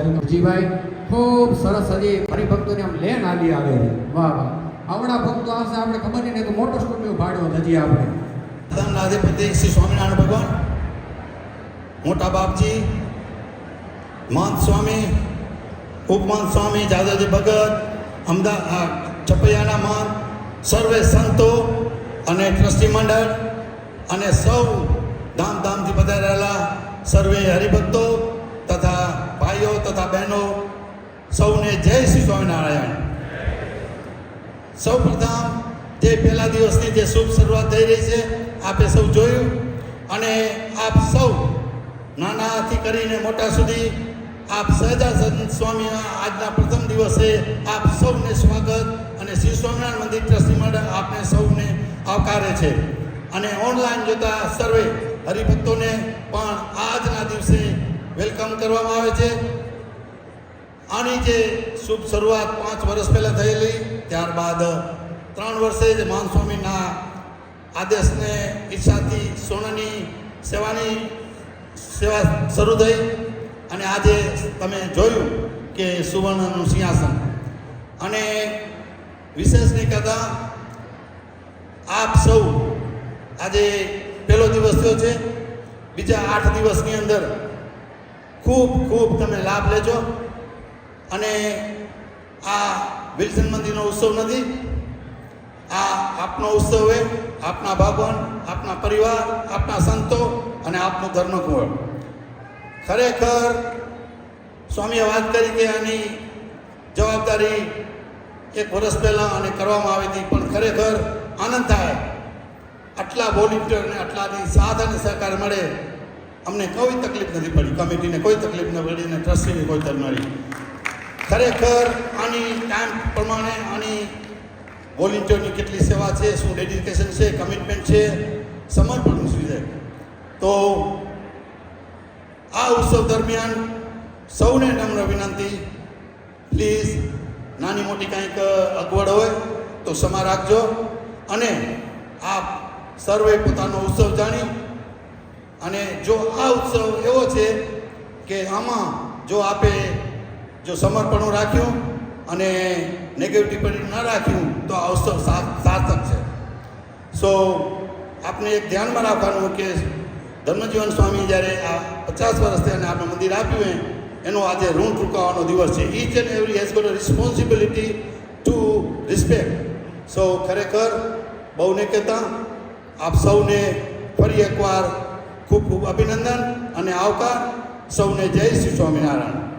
કાર્યક્રમ જીભાઈ ખૂબ સરસ હજી હરિભક્તોને આમ લેન આલી આવે છે. વાહ વાહ, આવડા ભક્તો આવશે આપણે ખબર નહીં કે મોટો સ્ટુડિયો ભાડ્યો હજી આપણે. અધિપતિ શ્રી સ્વામિનારાયણ ભગવાન, મોટા બાપજી, મહંત સ્વામી, ઉપમહંત સ્વામી, જાદવજી ભગત, અમદાવાદ ચપૈયાના મહંત, સર્વે સંતો અને ટ્રસ્ટી મંડળ અને સૌ ધામધામથી પધારેલા સર્વે હરિભક્તો તથા ભાઈઓ તથા બહેનો સૌને જય શ્રી સ્વામિનારાયણ. સૌ પ્રથમ જે પહેલા દિવસની જે શુભ શરૂઆત થઈ રહી છે આપે સૌ જોયું, અને આપ સૌ નાનાથી કરીને મોટા સુધી આપ સહજાનંદ સ્વામીના આજના પ્રથમ દિવસે આપ સૌને સ્વાગત અને શ્રી સ્વામિનારાયણ મંદિર ટ્રસ્ટી મંડળ આપને સૌને આવકારે છે. અને ઓનલાઈન જોતા સર્વે હરિભક્તોને પણ આજના દિવસે વેલકમ કરવામાં આવે છે. આની જે શુભ શરૂઆત 5 વર્ષ પહેલાં થયેલી, ત્યારબાદ 3 વર્ષે જ મહાન સ્વામીના આદેશને ઈચ્છાથી સોનાની સેવા શરૂ થઈ, અને આજે તમે જોયું કે સુવર્ણનું સિંહાસન. અને વિશેષ નહીં કહેતા આપ સૌ આજે પહેલો દિવસ થયો છે, બીજા 8 દિવસની અંદર ખૂબ તમે લાભ લેજો. અને આ વિલ્સન મંદિરનો ઉત્સવ નથી, આ આપનો ઉત્સવ છે. આપના ભગવાન, આપના પરિવાર, આપના સંતો અને આપનું ધર્મકુળ. ખરેખર સ્વામીએ વાત કરી કે આની જવાબદારી 1 વર્ષ પહેલાં અને કરવામાં આવી હતી, પણ ખરેખર આનંદ થાય આટલા વોલેન્ટિયરને આટલાની સાથ અને સહકાર મળે. અમને કોઈ તકલીફ નથી પડી, કમિટીને કોઈ તકલીફ ન પડી અને ટ્રસ્ટીને કોઈ તકલીફ મળી. ખરેખર આની ટાઈમ પ્રમાણે આની વોલેન્ટિયરની કેટલી સેવા છે, શું ડેડિકેશન છે, કમિટમેન્ટ છે, સમર્પણ શું છે. તો આ ઉત્સવ દરમિયાન સૌને નમ્ર વિનંતી, પ્લીઝ નાની મોટી કંઈક અગવડ હોય તો ક્ષમા રાખજો. અને આપ સર્વે પોતાનો ઉત્સવ જાણી, અને જો આ ઉત્સવ એવો છે કે આમાં જો આપે જો સમર્પણ રાખ્યું અને નેગેટિવિટી ન રાખ્યું તો આ ઉત્સવ સાર્થક છે. સો આપને એક ધ્યાનમાં રાખવાનું કે ધર્મજીવન સ્વામી જ્યારે આ 50 વર્ષ થયા અને આપણે મંદિર આપ્યું એનો આજે ઋણ ચૂકવવાનો દિવસ છે. Each and every has got a responsibility to respect. So ખરેખર બહુ ને કહેતા આપ સૌને ફરી એકવાર ખૂબ અભિનંદન અને આવકાર. સૌને જય શ્રી સ્વામિનારાયણ.